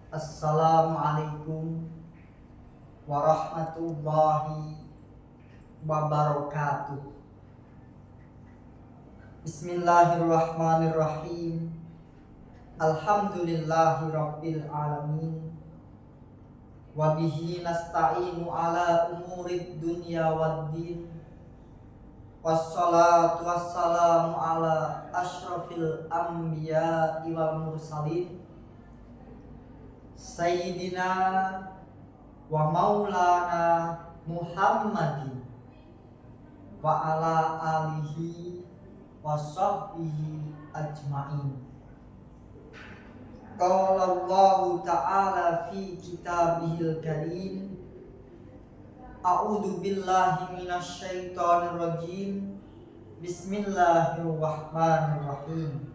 Assalamualaikum warahmatullahi wabarakatuh. Bismillahirrahmanirrahim. Alhamdulillahirabbil alamin. Wabihi nasta'inu ala umurid dunya waddin. Wassalatu wassalamu ala asyrafil anbiya'i wal mursalin Sayyidina wa maulana Muhammadin wa ala alihi wa sahbihi ajma'in. Qala Allahu ta'ala fi kitabihil karim. A'udzu billahi minasy syaithanir rajim. Bismillahirrahmanirrahim.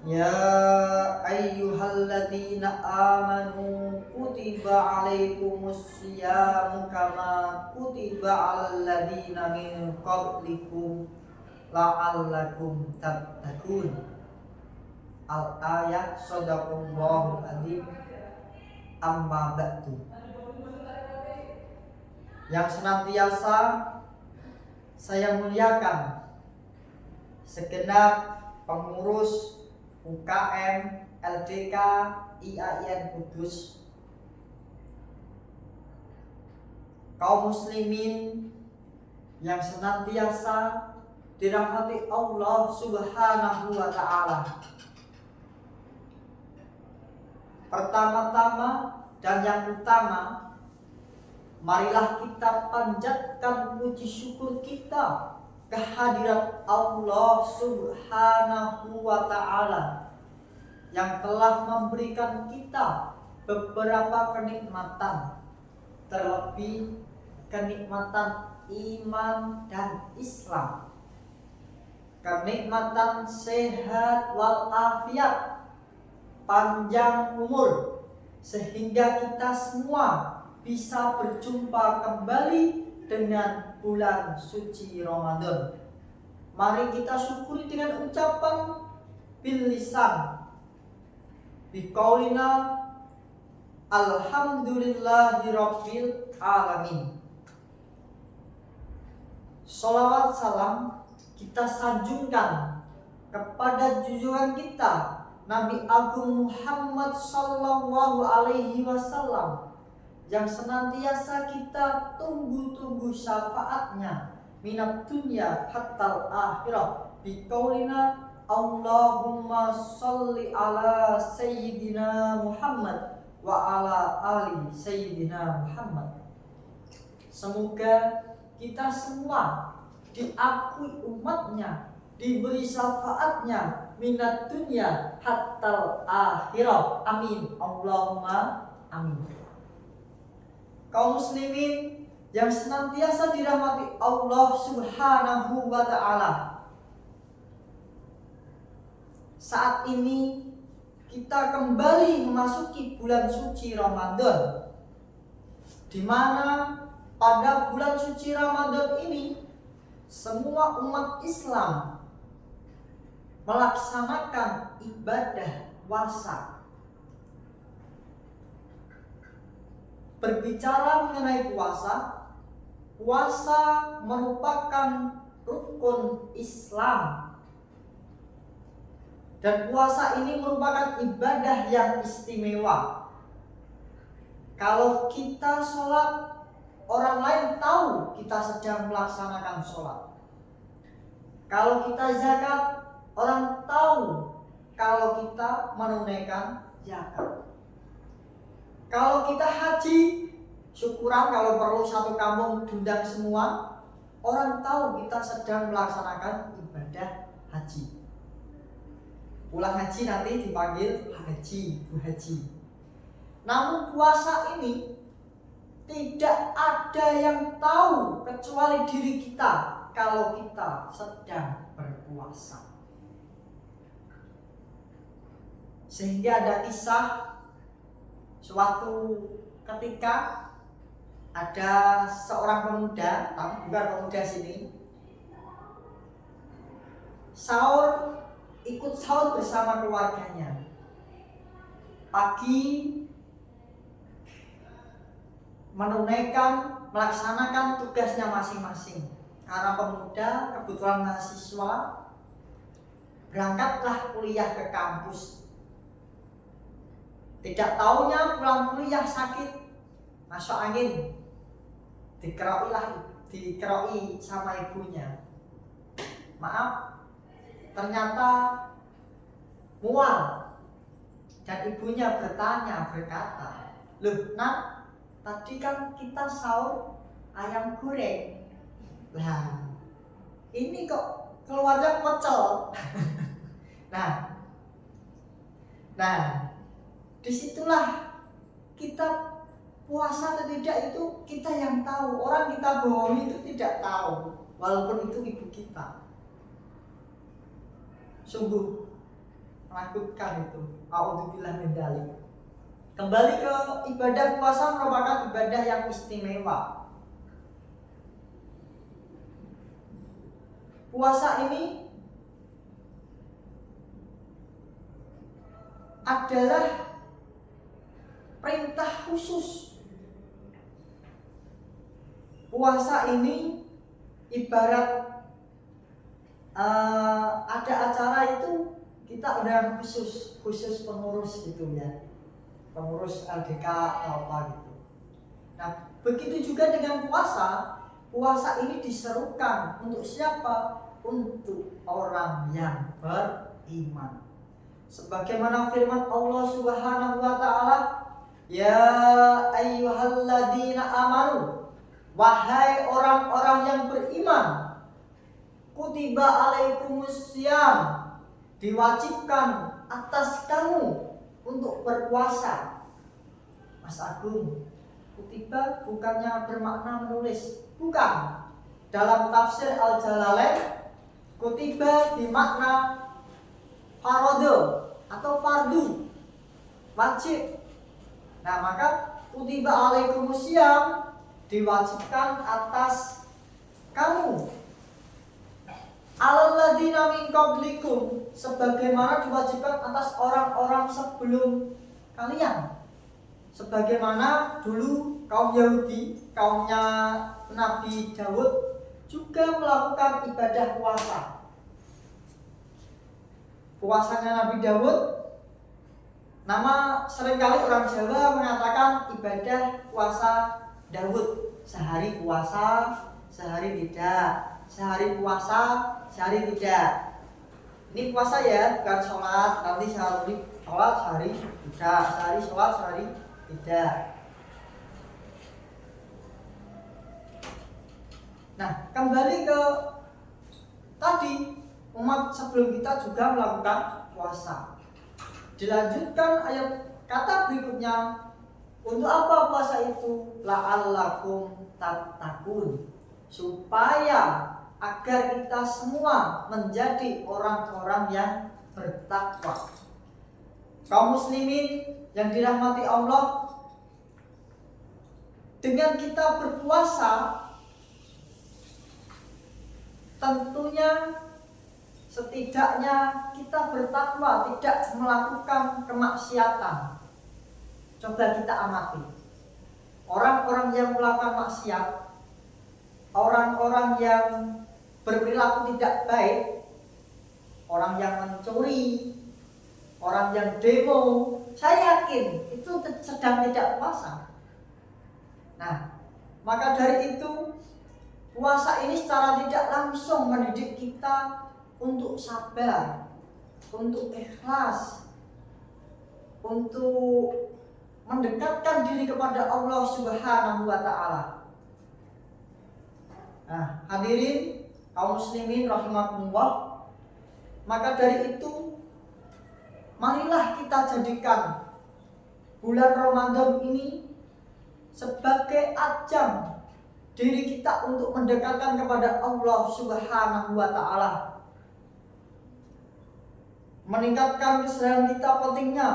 Ya ayyuhalladzina amanu kutiba alaikumus syiyamu kama kutiba alal ladzina min qablikum la'allakum tattaqun. Al-ayat. Shadaqallahul adzim. Amma ba'du. Yang senantiasa saya muliakan segenap pengurus UKM LDK IAIN Kudus, kaum muslimin yang senantiasa dirahmati Allah Subhanahu wa ta'ala. Pertama-tama dan yang utama, marilah kita panjatkan puji syukur kita kehadirat Allah Subhanahu wa ta'ala yang telah memberikan kita beberapa kenikmatan, terlebih kenikmatan iman dan Islam, kenikmatan sehat walafiat, panjang umur, sehingga kita semua bisa berjumpa kembali dengan bulan suci Ramadan. Mari kita syukuri dengan ucapan bil lisan, biqaulina alhamdulillahirabbil alamin. Sholawat salam kita sanjungkan kepada junjungan kita Nabi Agung Muhammad sallallahu alaihi wasallam yang senantiasa kita tunggu-tunggu syafaatnya minat dunya hatta akhirah biqaulina Allahumma sholli ala sayyidina Muhammad wa ala ali sayyidina Muhammad. Semoga kita semua diakui umatnya, diberi syafaatnya minat dunya hatta akhirah. Amin. Allahumma amin. Kaum muslimin yang senantiasa dirahmati Allah Subhanahu wa ta'ala, saat ini kita kembali memasuki bulan suci Ramadan, di mana pada bulan suci Ramadan ini semua umat Islam melaksanakan ibadah puasa. Berbicara mengenai puasa, puasa merupakan rukun Islam, dan puasa ini merupakan ibadah yang istimewa. Kalau kita sholat, orang lain tahu kita sedang melaksanakan sholat. Kalau kita zakat, orang tahu kalau kita menunaikan zakat. Kalau kita haji, syukuran kalau perlu satu kampung diundang semua, orang tahu kita sedang melaksanakan ibadah haji. Pulang haji nanti dipanggil haji, Bu Haji. Namun puasa ini tidak ada yang tahu kecuali diri kita kalau kita sedang berpuasa. Sehingga ada kisah suatu ketika ada seorang pemuda, tapi bukan pemuda sini, ikut sahur bersama keluarganya. pagi melaksanakan tugasnya masing-masing. Karena pemuda, kebetulan mahasiswa, berangkatlah kuliah ke kampus. Tidak taunya pulang kuliah sakit, masuk angin, dikeroi sama ibunya. Maaf, ternyata mual. Dan ibunya berkata, "Loh nak, tadi kan kita sahur ayam goreng. Lah, ini kok keluarnya pecel." Nah, disitulah kita puasa atau tidak itu kita yang tahu. Orang kita bohongi itu tidak tahu, walaupun itu ibu kita. Sungguh menakutkan itu. A'udzubillah min dzalik. Kembali ke ibadah puasa, merupakan ibadah yang istimewa. Puasa ini adalah perintah khusus. Puasa ini ibarat ada acara itu kita udah khusus pengurus gitu ya, pengurus LDK atau apa gitu. Nah, begitu juga dengan puasa. Puasa ini diserukan untuk siapa? Untuk orang yang beriman. Sebagaimana firman Allah Subhanahu wa taala, "Ya ayyuhalladzina amanu," wahai orang-orang yang beriman, "kutiba alaikumussyam," diwajibkan atas kamu untuk berpuasa. Mas Agung, kutiba bukannya bermakna menulis, bukan. Dalam tafsir Al-Jalalain, kutiba bermakna faradu atau fardu, wajib. Nah, maka kutiba alaikumussyam diwajibkan atas kamu. Alladzina min qablikum, sebagaimana diwajibkan atas orang-orang sebelum kalian. Sebagaimana dulu kaum Yahudi, kaumnya Nabi Daud juga melakukan ibadah puasa. Puasanya Nabi Daud, nama seringkali orang Jawa mengatakan ibadah puasa Daud. Sehari puasa, sehari tidak. Sehari puasa, sehari tidak. Ini puasa ya, bukan sholat. Nanti sehari sholat, sehari tidak. Sehari sholat, sehari tidak. Nah, kembali ke tadi, umat sebelum kita juga melakukan puasa. Dilanjutkan ayat kata berikutnya, untuk apa puasa itu? La'allakum tattaqun, supaya agar kita semua menjadi orang-orang yang bertakwa. Kaum muslimin yang dirahmati Allah, dengan kita berpuasa tentunya setidaknya kita bertakwa, tidak melakukan kemaksiatan. Coba kita amati orang-orang yang melakukan maksiat, orang-orang yang berperilaku tidak baik, orang yang mencuri, orang yang demo, saya yakin itu sedang tidak puasa. Nah, maka dari itu puasa ini secara tidak langsung mendidik kita untuk sabar, untuk ikhlas, untuk mendekatkan diri kepada Allah Subhanahu wa taala. Nah, hadirin kaum muslimin rahimakumullah, maka dari itu marilah kita jadikan bulan Ramadan ini sebagai ajang diri kita untuk mendekatkan kepada Allah Subhanahu wa taala. Meningkatkan kesadaran kita pentingnya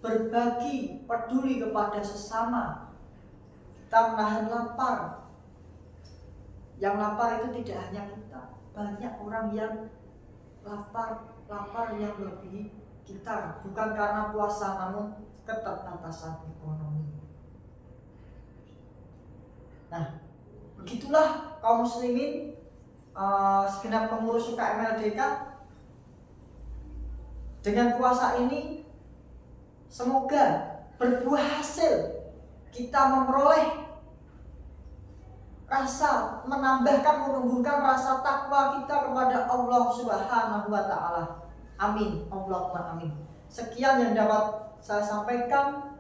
berbagi, peduli kepada sesama. Kita menahan lapar. Yang lapar itu tidak hanya kita, banyak orang yang lapar yang lebih kita bukan karena puasa namun keterbatasan ekonomi. Nah, begitulah kaum muslimin, segenap pengurus UKM LDK. Dengan puasa ini semoga berbuah hasil, kita memperoleh rasa, menumbuhkan rasa takwa kita kepada Allah Subhanahu wa Ta'ala. Amin, Allahumma amin. Sekian yang dapat saya sampaikan.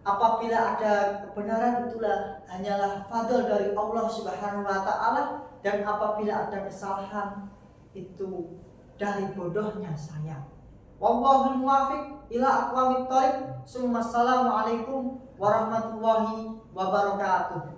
Apabila ada kebenaran, itulah hanyalah fadl dari Allah Subhanahu wa Ta'ala, dan apabila ada kesalahan, itu dari bodohnya saya. Wallahul muwaffiq ila aqwamit thoriq. Assalamualaikum warahmatullahi wabarakatuh.